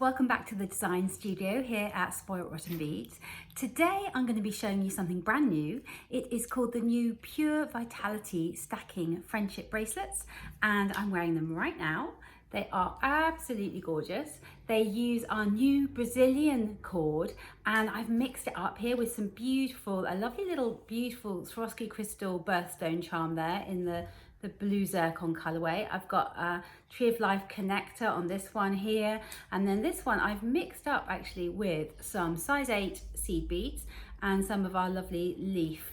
Welcome back to the design studio here at Spoilt Rotten Beads. Today I'm going to be showing you something brand new. It is called the new Pure Vitality Stacking Friendship Bracelets, and I'm wearing them right now. They are absolutely gorgeous. They use our new Brazilian cord, and I've mixed it up here with some a lovely little beautiful Swarovski Crystal Birthstone charm there in the blue zircon colorway. I've got a Tree of Life connector on this one here, and then this one I've mixed up actually with some size 8 seed beads and some of our lovely leaf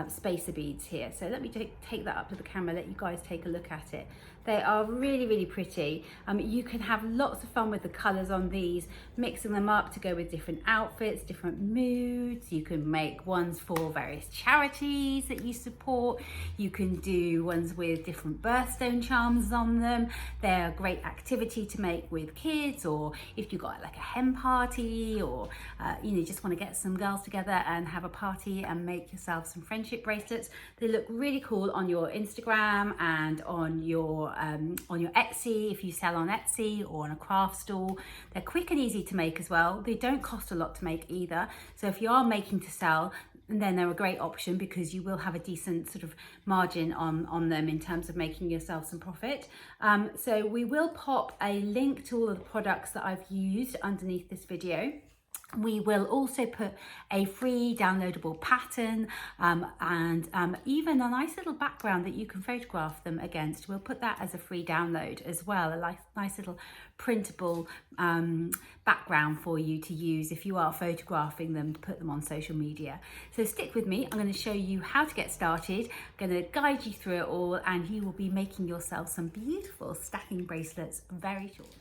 spacer beads here. So let me take that up to the camera, let you guys take a look at it. They are really pretty. You can have lots of fun with the colors on these, mixing them up to go with different outfits, different moods. You can make ones for various charities that you support. You can do ones with different birthstone charms on them. They're a great activity to make with kids, or if you've got like a hen party, or you just want to get some girls together and have a party and make yourself some friendship bracelets. They look really cool on your Instagram and on your Etsy, if you sell on Etsy or on a craft store. They're quick and easy to make as well. They don't cost a lot to make either. So if you are making to sell, then they're a great option because you will have a decent sort of margin on them in terms of making yourself some profit. So we will pop a link to all of the products that I've used underneath this video. We will also put a free downloadable pattern and even a nice little background that you can photograph them against. We'll put that as a free download as well, a nice little printable background for you to use if you are photographing them to put them on social media. So stick with me, I'm going to show you how to get started. I'm going to guide you through it all, and you will be making yourself some beautiful stacking bracelets very shortly.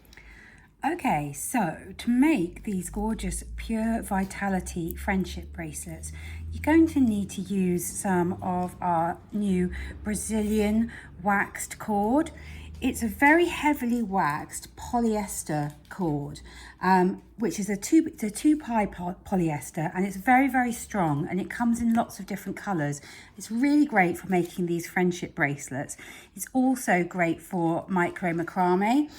Okay, so to make these gorgeous Pure Vitality friendship bracelets, you're going to need to use some of our new Brazilian waxed cord. It's a very heavily waxed polyester cord, which is a 2-ply polyester, and it's very strong, and it comes in lots of different colors. It's really great for making these friendship bracelets. It's also great for micro macrame.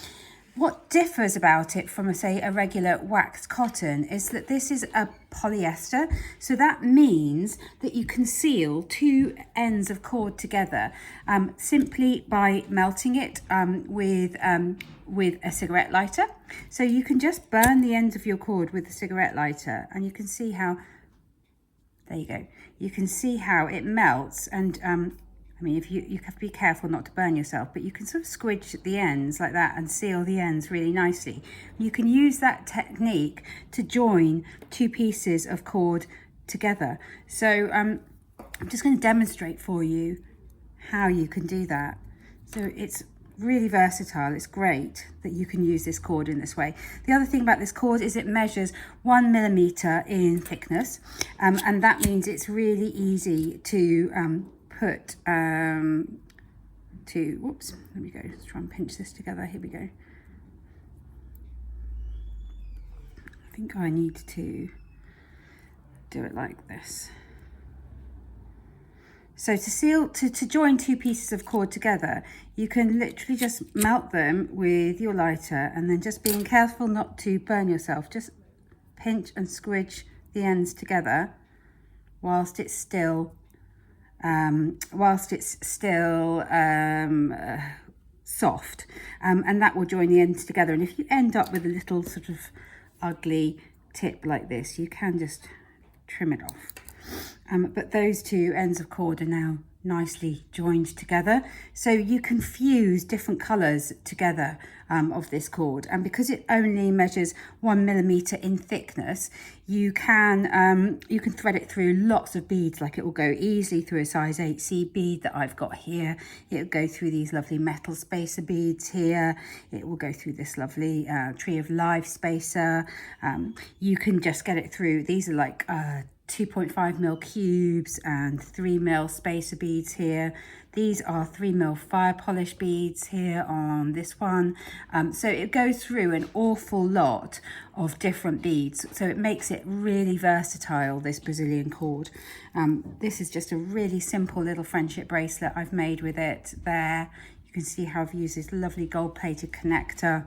What differs about it from, say, a regular waxed cotton is that this is a polyester. So that means that you can seal two ends of cord together simply by melting it with a cigarette lighter. So you can just burn the ends of your cord with a cigarette lighter, and you can see how, there you go. You can see how it melts, and I mean, if you have to be careful not to burn yourself, but you can sort of squidge the ends like that and seal the ends really nicely. You can use that technique to join two pieces of cord together. So I'm just going to demonstrate for you how you can do that. So it's really versatile. It's great that you can use this cord in this way. The other thing about this cord is it measures 1 millimeter in thickness, and that means it's really easy to put whoops, there we go, let's try and pinch this together. Here we go. I think I need to do it like this. So to join two pieces of cord together, you can literally just melt them with your lighter, and then just being careful not to burn yourself, just pinch and squidge the ends together whilst it's still soft, and that will join the ends together. And if you end up with a little sort of ugly tip like this, you can just trim it off. But those two ends of cord are now nicely joined together, so you can fuse different colors together of this cord. And because it only measures 1 millimeter in thickness, you can thread it through lots of beads. Like, it will go easily through a size 8 seed bead that I've got here. It will go through these lovely metal spacer beads here. It will go through this lovely Tree of Life spacer. You can just get it through, these are like 2.5mm cubes and 3mm spacer beads here. These are 3mm fire polish beads here on this one. So it goes through an awful lot of different beads. So it makes it really versatile, this Brazilian cord. This is just a really simple little friendship bracelet I've made with it there. You can see how I've used this lovely gold plated connector.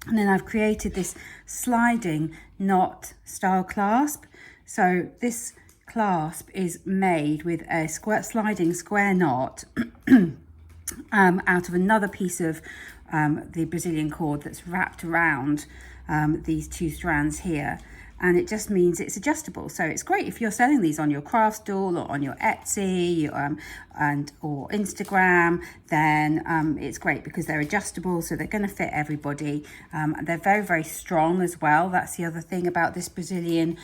And then I've created this sliding knot style clasp. So this clasp is made with a sliding square knot out of another piece of the Brazilian cord that's wrapped around these two strands here. And it just means it's adjustable. So it's great if you're selling these on your craft stall or on your Etsy or Instagram, then it's great because they're adjustable, so they're going to fit everybody. They're very, very strong as well. That's the other thing about this Brazilian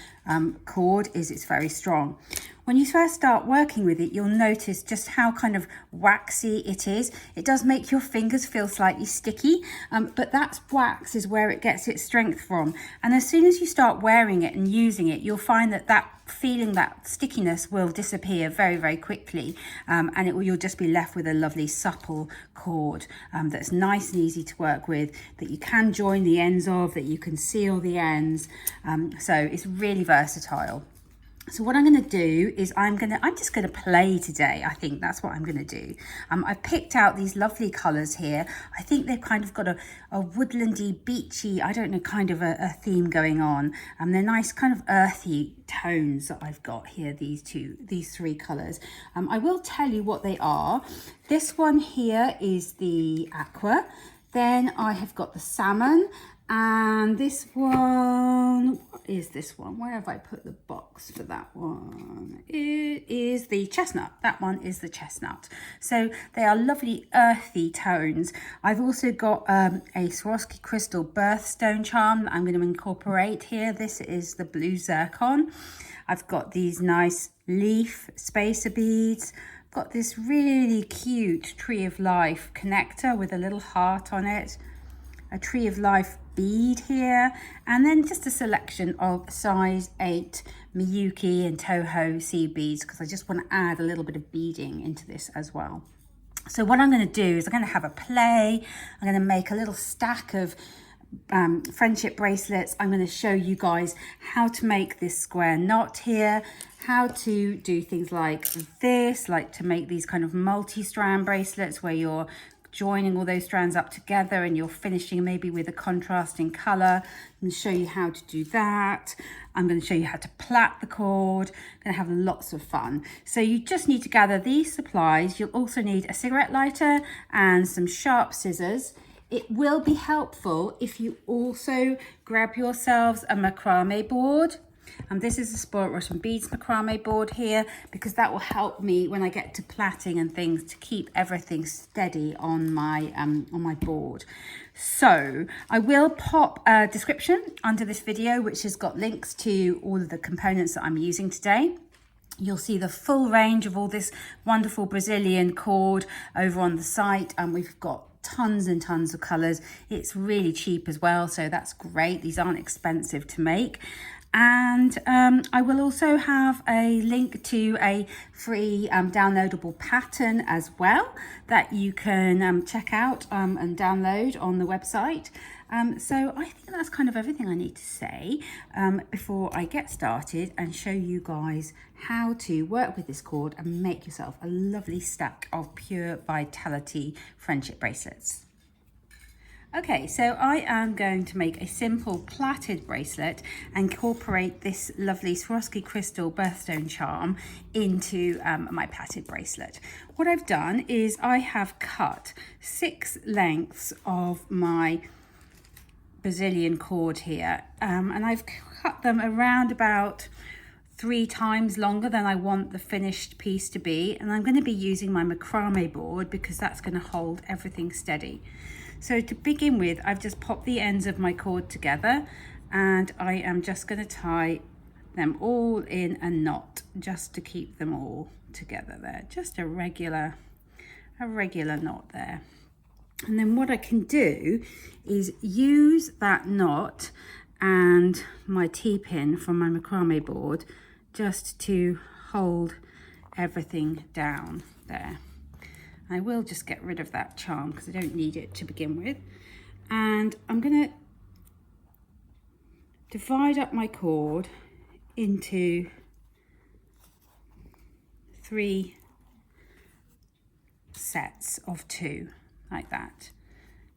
cord, is it's very strong. When you first start working with it, you'll notice just how kind of waxy it is. It does make your fingers feel slightly sticky, but that wax is where it gets its strength from. And as soon as you start wearing it and using it, you'll find that that stickiness will disappear very, very quickly, and you'll just be left with a lovely supple cord that's nice and easy to work with, that you can join the ends of, that you can seal the ends. So it's really versatile. So what I'm going to do is I'm just going to play today. I think that's what I'm going to do. I've picked out these lovely colours here. I think they've kind of got a woodlandy, beachy, I don't know, kind of a theme going on. They're nice kind of earthy tones that I've got here, these three colours. I will tell you what they are. This one here is the aqua. Then I have got the salmon. And this one, what is this one? Where have I put the box for that one? It is the chestnut. That one is the chestnut. So they are lovely earthy tones. I've also got a Swarovski Crystal Birthstone charm that I'm going to incorporate here. This is the blue zircon. I've got these nice leaf spacer beads. I've got this really cute Tree of Life connector with a little heart on it. A Tree of Life bead here, and then just a selection of size 8 Miyuki and Toho seed beads, because I just want to add a little bit of beading into this as well. So what I'm going to do is I'm going to have a play. I'm going to make a little stack of friendship bracelets. I'm going to show you guys how to make this square knot here, how to do things like this, like to make these kind of multi-strand bracelets where you're joining all those strands up together and you're finishing maybe with a contrasting color. I'm going to show you how to do that. I'm going to show you how to plait the cord. I'm going to have lots of fun. So you just need to gather these supplies. You'll also need a cigarette lighter and some sharp scissors. It will be helpful if you also grab yourselves a macrame board. This is a Spoilt Rotten Beads macrame board here, because that will help me when I get to plaiting and things to keep everything steady on my board. So I will pop a description under this video which has got links to all of the components that I'm using today. You'll see the full range of all this wonderful Brazilian cord over on the site, and we've got tons and tons of colors. It's really cheap as well, so that's great. These aren't expensive to make. And I will also have a link to a free downloadable pattern as well that you can check out and download on the website. So I think that's kind of everything I need to say before I get started and show you guys how to work with this cord and make yourself a lovely stack of Pure Vitality friendship bracelets. Okay, so I am going to make a simple plaited bracelet and incorporate this lovely Swarovski Crystal Birthstone charm into my plaited bracelet. What I've done is I have cut 6 lengths of my Brazilian cord here, and I've cut them around about 3 times longer than I want the finished piece to be, and I'm going to be using my macrame board because that's going to hold everything steady. So to begin with, I've just popped the ends of my cord together, and I am just going to tie them all in a knot just to keep them all together there. Just a regular knot there. And then what I can do is use that knot and my T-pin from my macrame board just to hold everything down there. I will just get rid of that charm because I don't need it to begin with. And I'm going to divide up my cord into 3 sets of 2, like that.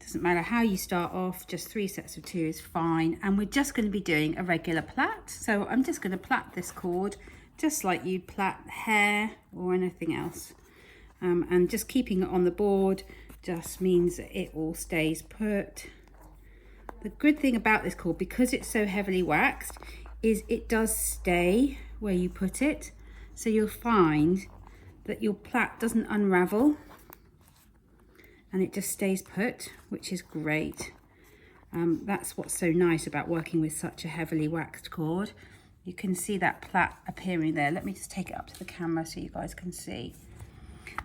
Doesn't matter how you start off, just 3 sets of 2 is fine. And we're just going to be doing a regular plait. So I'm just going to plait this cord just like you'd plait hair or anything else. And just keeping it on the board just means that it all stays put. The good thing about this cord, because it's so heavily waxed, is it does stay where you put it. So you'll find that your plait doesn't unravel and it just stays put, which is great. That's what's so nice about working with such a heavily waxed cord. You can see that plait appearing there. Let me just take it up to the camera so you guys can see.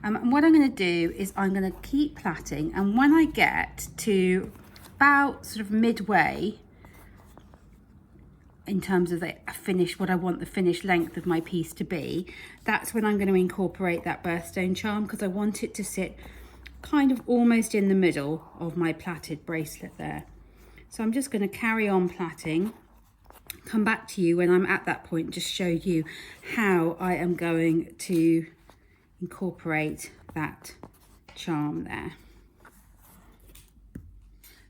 And what I'm going to do is I'm going to keep plaiting, and when I get to about sort of midway in terms of the finish, what I want the finished length of my piece to be, that's when I'm going to incorporate that birthstone charm, because I want it to sit kind of almost in the middle of my plaited bracelet there. So I'm just going to carry on plaiting, come back to you when I'm at that point, just show you how I am going to incorporate that charm there.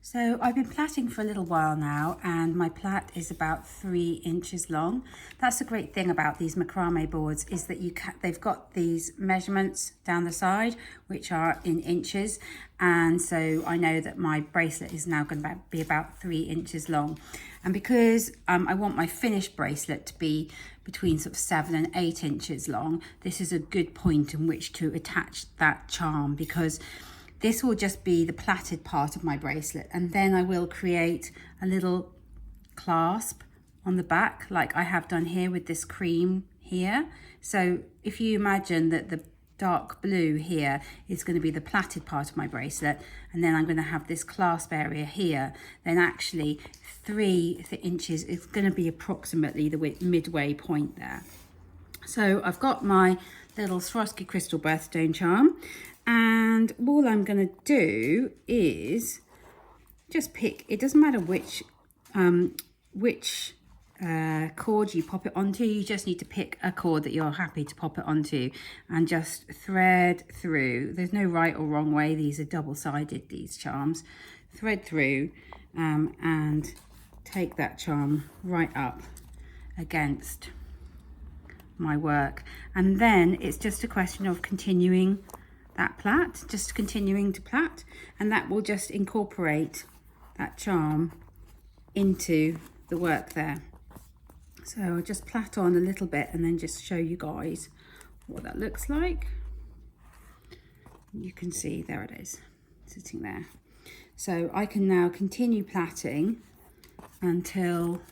So I've been plaiting for a little while now, and my plait is about 3 inches long. That's the great thing about these macrame boards, is that they've got these measurements down the side which are in inches, and so I know that my bracelet is now going to be about 3 inches long. And because I want my finished bracelet to be between sort of 7 and 8 inches long, this is a good point in which to attach that charm, because this will just be the plaited part of my bracelet, and then I will create a little clasp on the back like I have done here with this cream here. So if you imagine that the dark blue here is going to be the plaited part of my bracelet, and then I'm going to have this clasp area here, then actually 3 inches is going to be approximately the midway point there. So I've got my little Swarovski Crystal Birthstone charm, and all I'm going to do is just pick, it doesn't matter which cord you pop it onto, you just need to pick a cord that you're happy to pop it onto and just thread through. There's no right or wrong way, these are double-sided, these charms. Thread through and take that charm right up against my work, and then it's just a question of continuing that plait, just continuing to plait, and that will just incorporate that charm into the work there. So I'll just plait on a little bit and then just show you guys what that looks like. You can see there it is sitting there. So I can now continue plaiting until,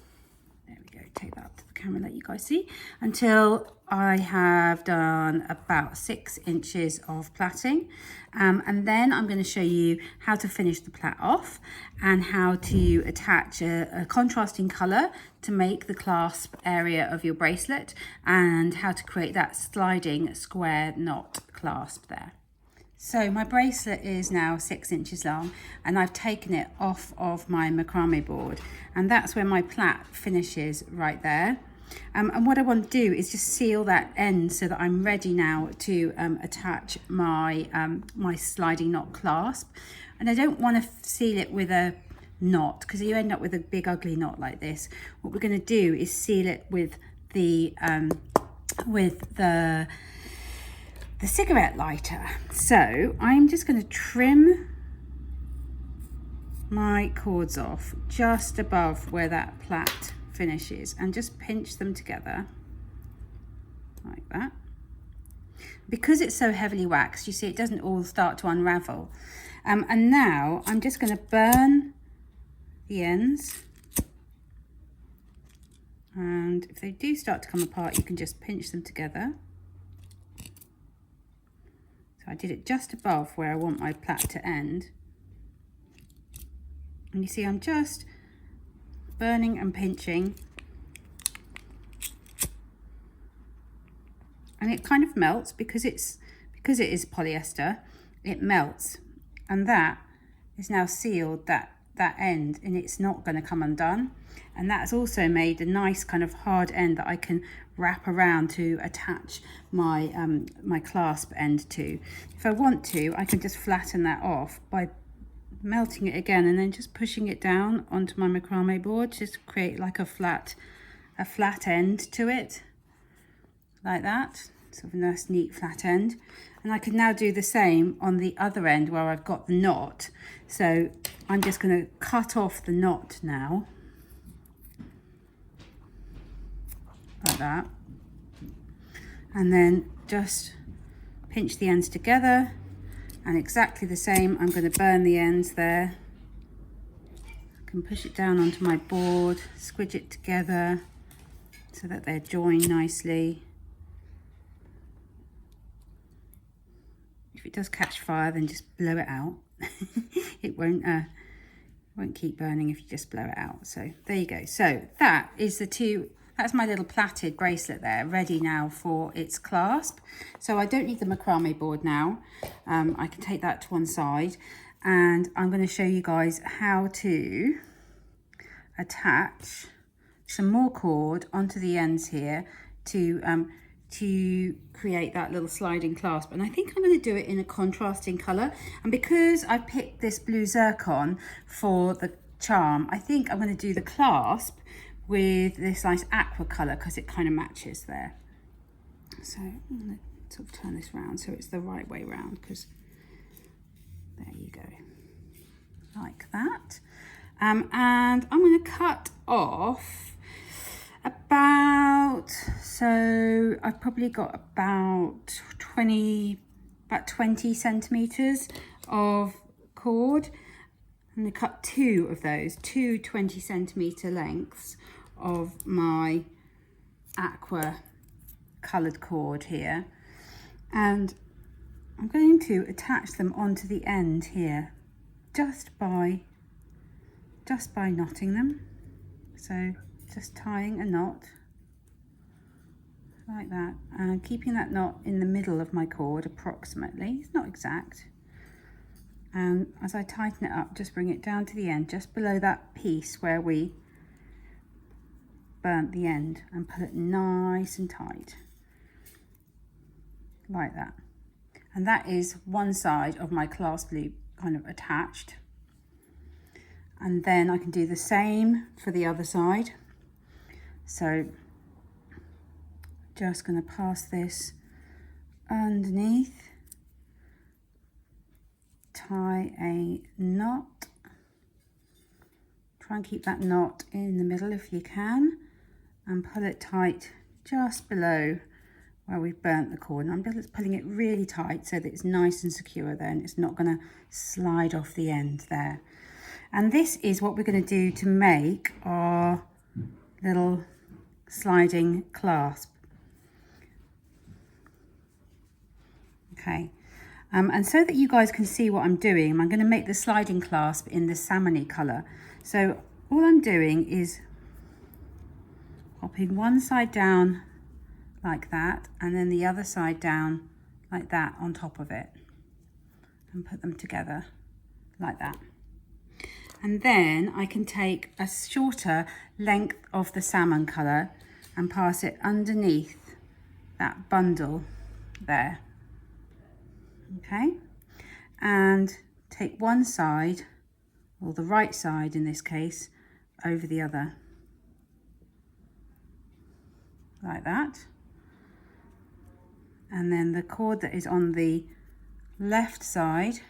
there we go, take that up to the camera, let you guys see, until I have done about 6 inches of plaiting, and then I'm going to show you how to finish the plait off and how to attach a contrasting colour to make the clasp area of your bracelet, and how to create that sliding square knot clasp there. So my bracelet is now 6 inches long, and I've taken it off of my macrame board, and that's where my plait finishes right there. And what I want to do is just seal that end so that I'm ready now to attach my my sliding knot clasp. And I don't want to seal it with a knot, because you end up with a big ugly knot like this. What we're going to do is seal it with the cigarette lighter. So I'm just going to trim my cords off just above where that plait finishes, and just pinch them together like that. Because it's so heavily waxed, you see it doesn't all start to unravel. And now I'm just going to burn the ends, and if they do start to come apart, you can just pinch them together. So I did it just above where I want my plait to end, and you see I'm just burning and pinching, and it kind of melts because it is polyester. It melts, and that is now sealed that end, and it's not going to come undone. And that's also made a nice kind of hard end that I can wrap around to attach my my clasp end to. If I want to, I can just flatten that off by melting it again and then just pushing it down onto my macrame board, just to create like a flat end to it, like that, sort of a nice neat flat end. And I can now do the same on the other end where I've got the knot. So I'm just going to cut off the knot now, like that, and then just pinch the ends together, and exactly the same, I'm going to burn the ends there. I can push it down onto my board, squidge it together so that they're joined nicely. If it does catch fire, then just blow it out. It won't keep burning if you just blow it out. So there you go. So that is that's my little plaited bracelet there, ready now for its clasp. So I don't need the macrame board now. I can take that to one side, and I'm going to show you guys how to attach some more cord onto the ends here to create that little sliding clasp. And I think I'm going to do it in a contrasting colour, and because I picked this blue zircon for the charm, I think I'm going to do the clasp with this nice aqua colour because it kind of matches there. So I'm going to sort of turn this round so it's the right way round, because there you go, like that. And I'm going to cut off about, so I've probably got about 20 centimetres of cord. I'm going to cut two of those, two 20 centimetre lengths of my aqua coloured cord here, and I'm going to attach them onto the end here just by knotting them. So just tying a knot like that and keeping that knot in the middle of my cord approximately. It's not exact. And as I tighten it up, just bring it down to the end, just below that piece where we burnt the end, and pull it nice and tight like that. And that is one side of my clasp loop kind of attached. And then I can do the same for the other side. So just going to pass this underneath, tie a knot, try and keep that knot in the middle if you can, and pull it tight just below where we've burnt the cord. And I'm just pulling it really tight so that it's nice and secure then. It's not going to slide off the end there. And this is what we're going to do to make our little sliding clasp. Okay. And so that you guys can see what I'm doing, I'm going to make the sliding clasp in the salmony colour. So all I'm doing is popping one side down like that, and then the other side down like that on top of it, and put them together like that. And then I can take a shorter length of the salmon colour and pass it underneath that bundle there. Okay, and take one side, or the right side in this case, over the other, like that. And then the cord that is on the left side,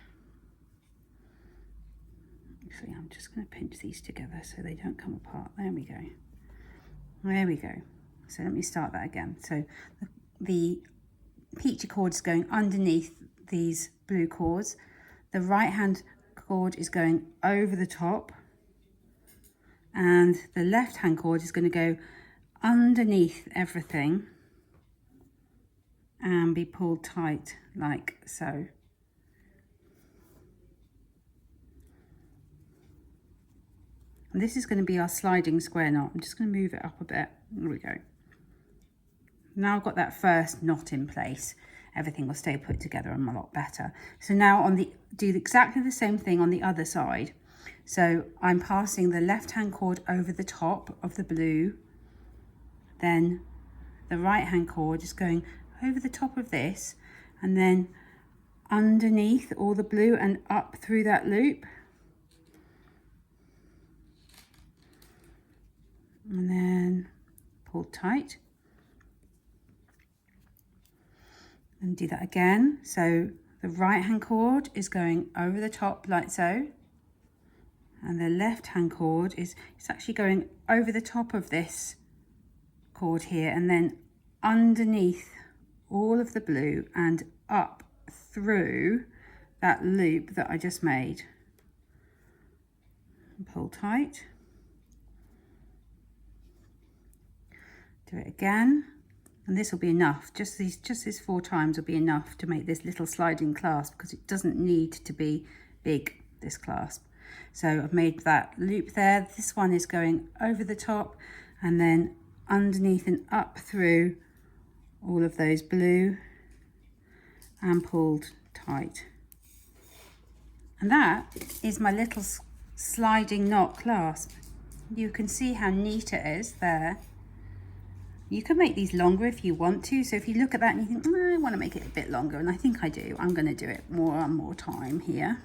actually I'm just going to pinch these together so they don't come apart. There we go. There we go. So let me start that again. So the peachy cord is going underneath these blue cords. The right hand cord is going over the top, and the left hand cord is going to go underneath everything and be pulled tight like so. And this is going to be our sliding square knot. I'm just going to move it up a bit. There we go. Now I've got that first knot in place, everything will stay put together and a lot better. So now do exactly the same thing on the other side. So I'm passing the left hand cord over the top of the blue, then the right hand cord is going over the top of this, and then underneath all the blue and up through that loop pulled tight. And do that again. So the right hand cord is going over the top like so. And the left hand cord is it's actually going over the top of this cord here and then underneath all of the blue and up through that loop that I just made. Pull tight. Do it again, and this will be enough. Just these 4 times will be enough to make this little sliding clasp, because it doesn't need to be big, this clasp. So I've made that loop there. This one is going over the top and then underneath and up through all of those blue and pulled tight. And that is my little sliding knot clasp. You can see how neat it is there. You can make these longer if you want to. So if you look at that and you think, oh, I want to make it a bit longer, and I think I do, I'm going to do it more and more time here.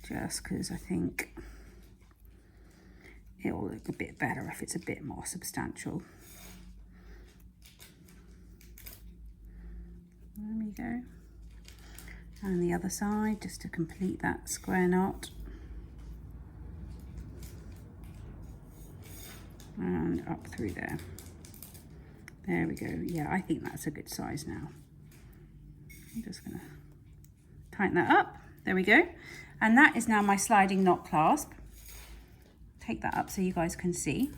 Just because I think it will look a bit better if it's a bit more substantial. There we go. And the other side, just to complete that square knot. And up through there. There we go. Yeah, I think that's a good size now. I'm just going to tighten that up. There we go. And that is now my sliding knot clasp. Take that up so you guys can see.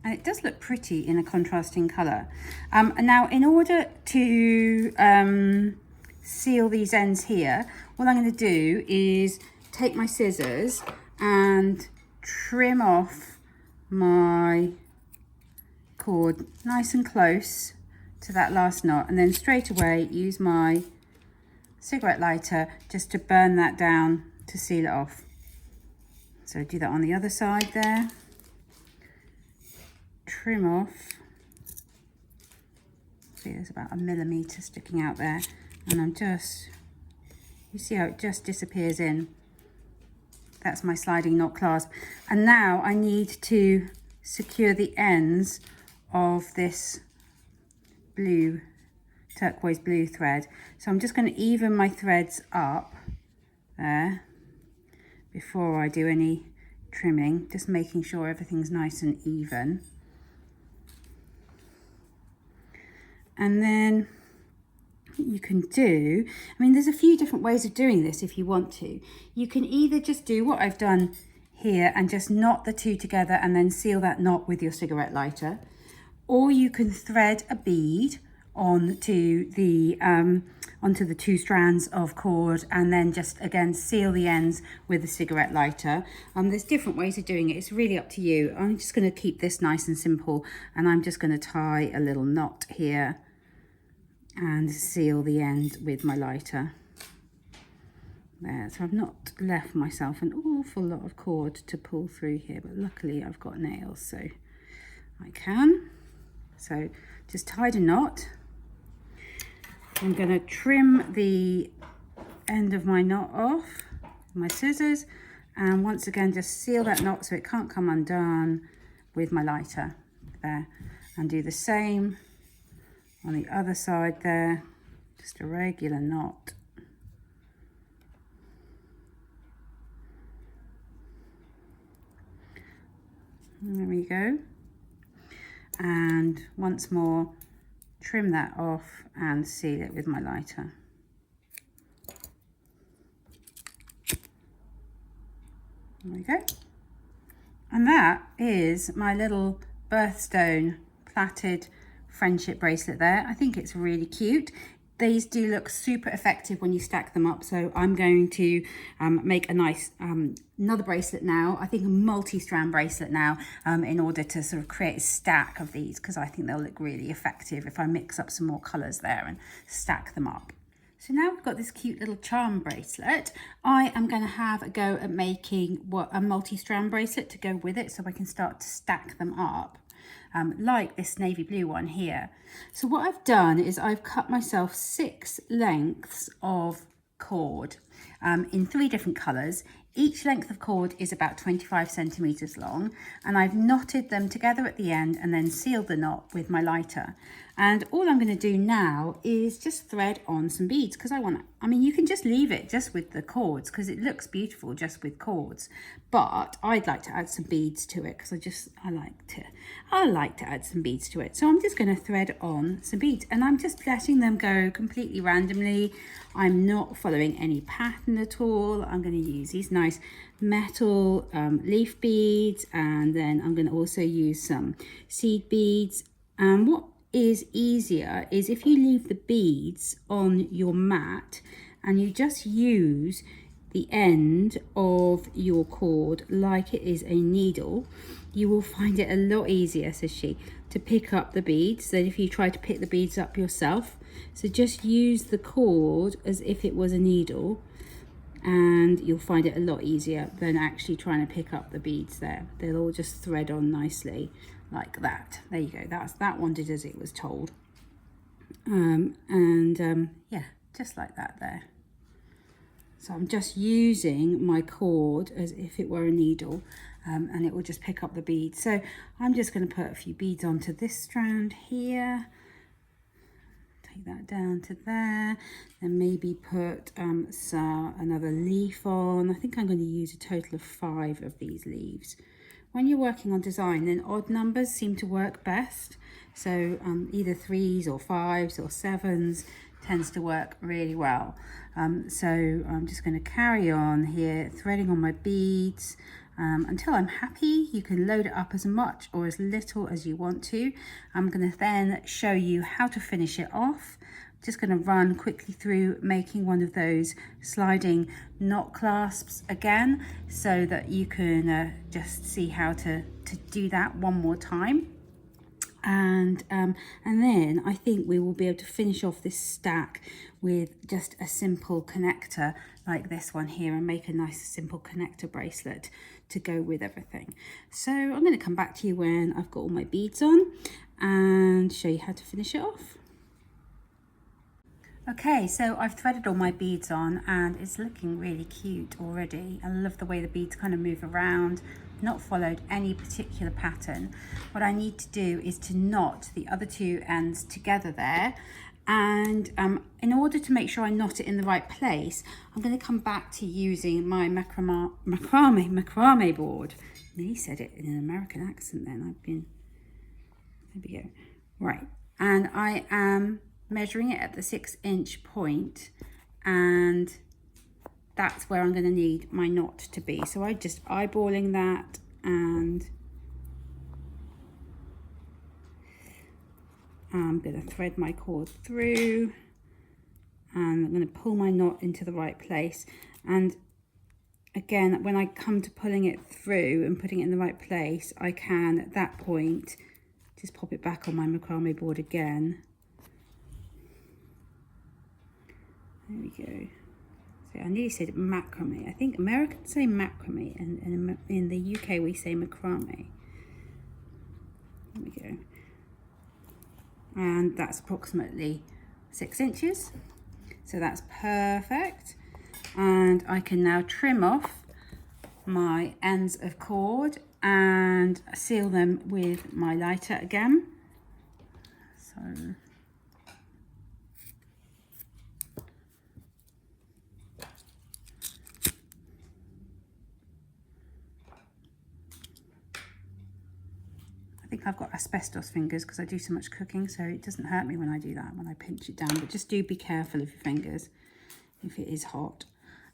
And it does look pretty in a contrasting colour. And now in order to seal these ends here, what I'm going to do is take my scissors and trim off my cord nice and close to that last knot, and then straight away use my cigarette lighter just to burn that down to seal it off. So do that on the other side there. Trim off. See, there's about 1 millimetre sticking out there, and I'm just, you see how it just disappears in. That's my sliding knot clasp. And now I need to secure the ends of this blue, turquoise blue thread. So I'm just going to even my threads up there before I do any trimming, just making sure everything's nice and even. And then what you can do, I mean, there's a few different ways of doing this if you want to. You can either just do what I've done here and just knot the two together and then seal that knot with your cigarette lighter, or you can thread a bead onto the 2 strands of cord and then just again seal the ends with the cigarette lighter. There's different ways of doing it. It's really up to you. I'm just going to keep this nice and simple, and I'm just going to tie a little knot here and seal the end with my lighter. There, so I've not left myself an awful lot of cord to pull through here, but luckily I've got nails so I can. So just tied a knot. I'm going to trim the end of my knot off with my scissors, and once again just seal that knot so it can't come undone with my lighter there, and do the same on the other side there, just a regular knot. And there we go. And once more, trim that off and seal it with my lighter. There we go. And that is my little birthstone plaited friendship bracelet there. I think it's really cute. These do look super effective when you stack them up, so I'm going to make a nice another bracelet now. I think a multi-strand bracelet now, in order to sort of create a stack of these, because I think they'll look really effective if I mix up some more colours there and stack them up. So now we've got this cute little charm bracelet. I am going to have a go at making a multi-strand bracelet to go with it, so I can start to stack them up. Like this navy blue one here. So what I've done is I've cut myself 6 lengths of cord, in 3 different colours. Each length of cord is about 25 centimetres long, and I've knotted them together at the end and then sealed the knot with my lighter. And all I'm going to do now is just thread on some beads, because I mean, you can just leave it just with the cords because it looks beautiful just with cords, but I'd like to add some beads to it because I like to add some beads to it. So I'm just going to thread on some beads, and I'm just letting them go completely randomly. I'm not following any pattern at all. I'm going to use these nice metal leaf beads, and then I'm going to also use some seed beads. And what is easier is if you leave the beads on your mat and you just use the end of your cord like it is a needle, you will find it a lot easier, says she, to pick up the beads than if you try to pick the beads up yourself. So just use the cord as if it was a needle, and you'll find it a lot easier than actually trying to pick up the beads there. They'll all just thread on nicely like that. There you go. That one did as it was told. Yeah, just like that there. So I'm just using my cord as if it were a needle, and it will just pick up the beads. So I'm just going to put a few beads onto this strand here. Take that down to there, and maybe put another leaf on. I think I'm going to use a total of 5 of these leaves. When you're working on design, then odd numbers seem to work best. So either 3s or 5s or 7s tends to work really well. So I'm just going to carry on here, threading on my beads until I'm happy. You can load it up as much or as little as you want to. I'm going to then show you how to finish it off. Just going to run quickly through making one of those sliding knot clasps again, so that you can just see how to do that one more time. And then I think we will be able to finish off this stack with just a simple connector like this one here, and make a nice simple connector bracelet to go with everything. So I'm going to come back to you when I've got all my beads on and show you how to finish it off. Okay, so I've threaded all my beads on and it's looking really cute already. I love the way the beads kind of move around, not followed any particular pattern. What I need to do is to knot the other 2 ends together there. And in order to make sure I knot it in the right place, I'm going to come back to using my macrame board. I nearly said it in an American accent then. There we go. Right, and I am measuring it at the 6-inch point, and that's where I'm going to need my knot to be. So I'm just eyeballing that, and I'm going to thread my cord through, and I'm going to pull my knot into the right place. And again, when I come to pulling it through and putting it in the right place, I can at that point just pop it back on my macrame board again. There we go. So I nearly said macrame. I think Americans say macrame, and in the UK we say macrame. There we go. And that's approximately 6 inches. So that's perfect. And I can now trim off my ends of cord and seal them with my lighter again. So I think I've got asbestos fingers because I do so much cooking, so it doesn't hurt me when I do that, when I pinch it down. But just do be careful of your fingers if it is hot.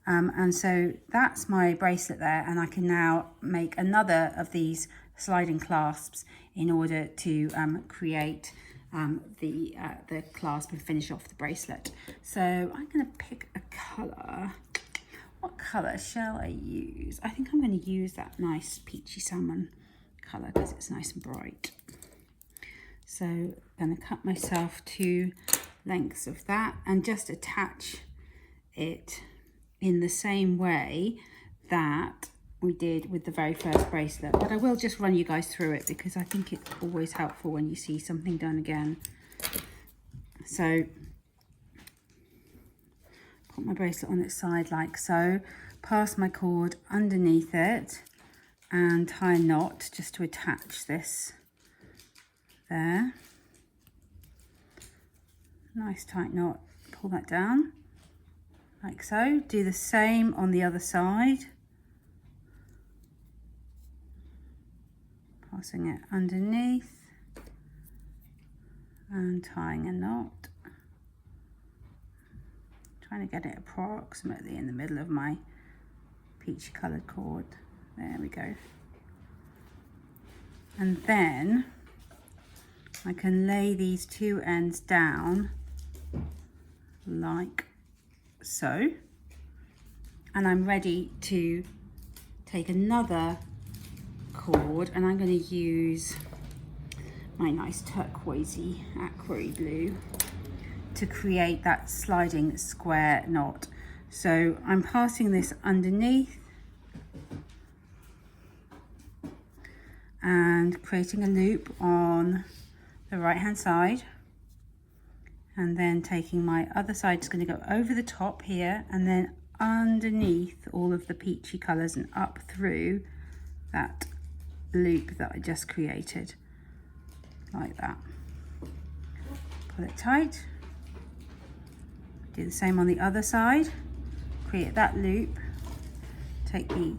And so that's my bracelet there, and I can now make another of these sliding clasps in order to create the clasp and finish off the bracelet. So I'm going to pick a colour. What colour shall I use? I think I'm going to use that nice peachy salmon colour because it's nice and bright. So I'm going to cut myself 2 lengths of that and just attach it in the same way that we did with the very first bracelet. But I will just run you guys through it because I think it's always helpful when you see something done again. So Put my bracelet on its side like so, pass my cord underneath it and tie a knot just to attach this there. Nice tight knot, pull that down like so. Do the same on the other side. Passing it underneath and tying a knot. Trying to get it approximately in the middle of my peachy coloured cord. There we go. And then I can lay these two ends down like so. And I'm ready to take another cord, and I'm going to use my nice turquoisey aqua blue to create that sliding square knot. So I'm passing this underneath and creating a loop on the right hand side, and then taking my other side, just going to go over the top here and then underneath all of the peachy colours and up through that loop that I just created like that. Pull it tight. Do the same on the other side, create that loop, take the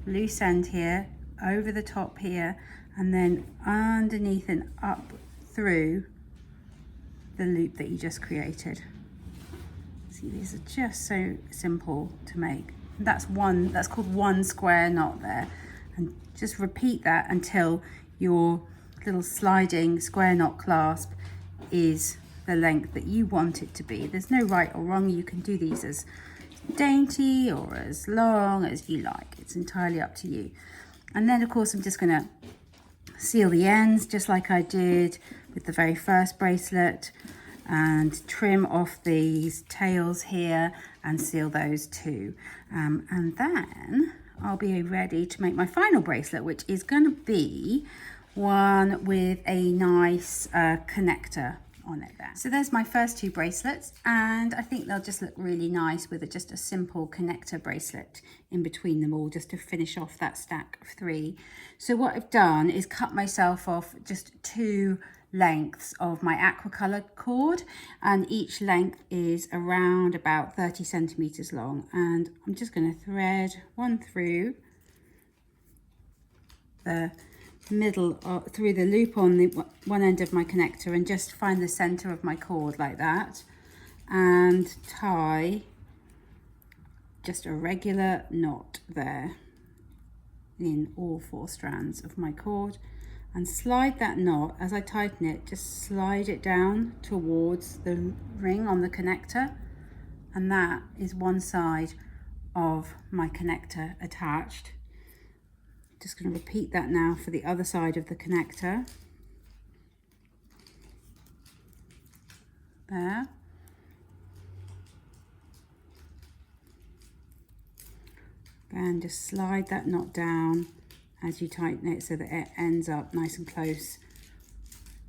loose end here, over the top here, and then underneath and up through the loop that you just created. See, these are just so simple to make. That's called one square knot there. And just repeat that until your little sliding square knot clasp is the length that you want it to be. There's no right or wrong. You can do these as dainty or as long as you like. It's entirely up to you. And then of course I'm just going to seal the ends just like I did with the very first bracelet, and trim off these tails here and seal those too. And then I'll be ready to make my final bracelet, which is going to be one with a nice connector on it there. So there's my first two bracelets, and I think they'll just look really nice with just a simple connector bracelet in between them all, just to finish off that stack of three. So what I've done is cut myself off just two lengths of my aqua colored cord, and each length is around about 30 centimeters long, and I'm just going to thread one through the middle through the loop on the one end of my connector, and just find the center of my cord like that, and tie just a regular knot there in all four strands of my cord, and slide that knot as I tighten it, just slide it down towards the ring on the connector, and that is one side of my connector attached. Just going to repeat that now for the other side of the connector. There. And just slide that knot down as you tighten it so that it ends up nice and close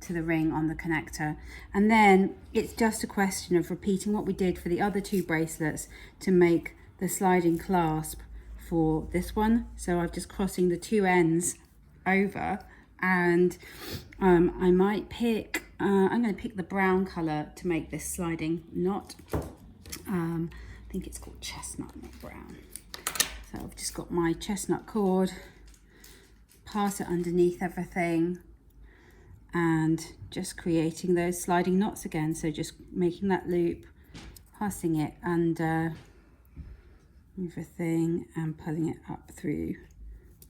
to the ring on the connector. And then it's just a question of repeating what we did for the other two bracelets to make the sliding clasp for this one. So I'm just crossing the two ends over, and I might pick I'm going to pick the brown color to make this sliding knot. I think it's called chestnut, not brown. So I've just got my chestnut cord, pass it underneath everything, and just creating those sliding knots again. So just making that loop, passing it under everything and pulling it up through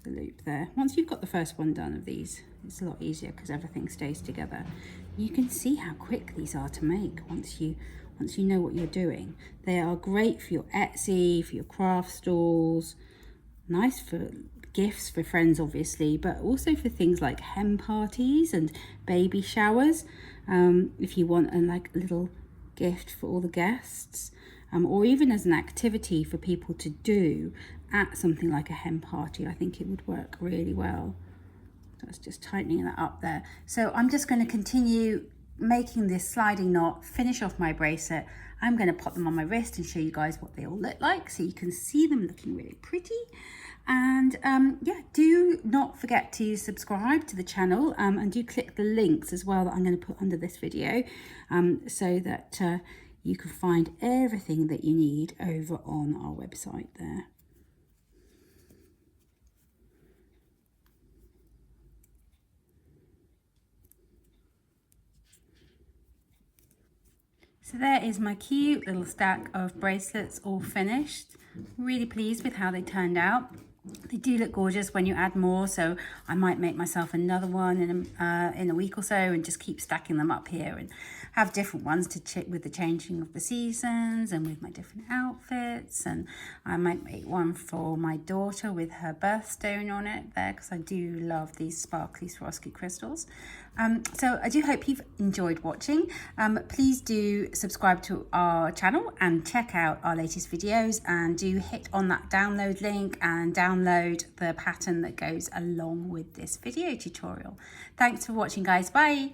the loop there. Once you've got the first one done of these, it's a lot easier because everything stays together. You can see how quick these are to make once you know what you're doing. They are great for your Etsy, for your craft stalls, nice for gifts for friends obviously, but also for things like hen parties and baby showers, if you want like a little gift for all the guests. Or even as an activity for people to do at something like a hen party. I think it would work really well. That's just tightening that up there. So I'm just going to continue making this sliding knot, finish off my bracelet. I'm going to pop them on my wrist and show you guys what they all look like so you can see them looking really pretty. And yeah, do not forget to subscribe to the channel and do click the links as well that I'm going to put under this video so that you can find everything that you need over on our website there. So there is my cute little stack of bracelets all finished. Really pleased with how they turned out. They do look gorgeous when you add more, so I might make myself another one in a week or so and just keep stacking them up here and have different ones to check with the changing of the seasons and with my different outfits. And I might make one for my daughter with her birthstone on it there, because I do love these sparkly Swarovski crystals. So I do hope you've enjoyed watching. Please do subscribe to our channel and check out our latest videos, and do hit on that download link and download the pattern that goes along with this video tutorial. Thanks for watching, guys. Bye.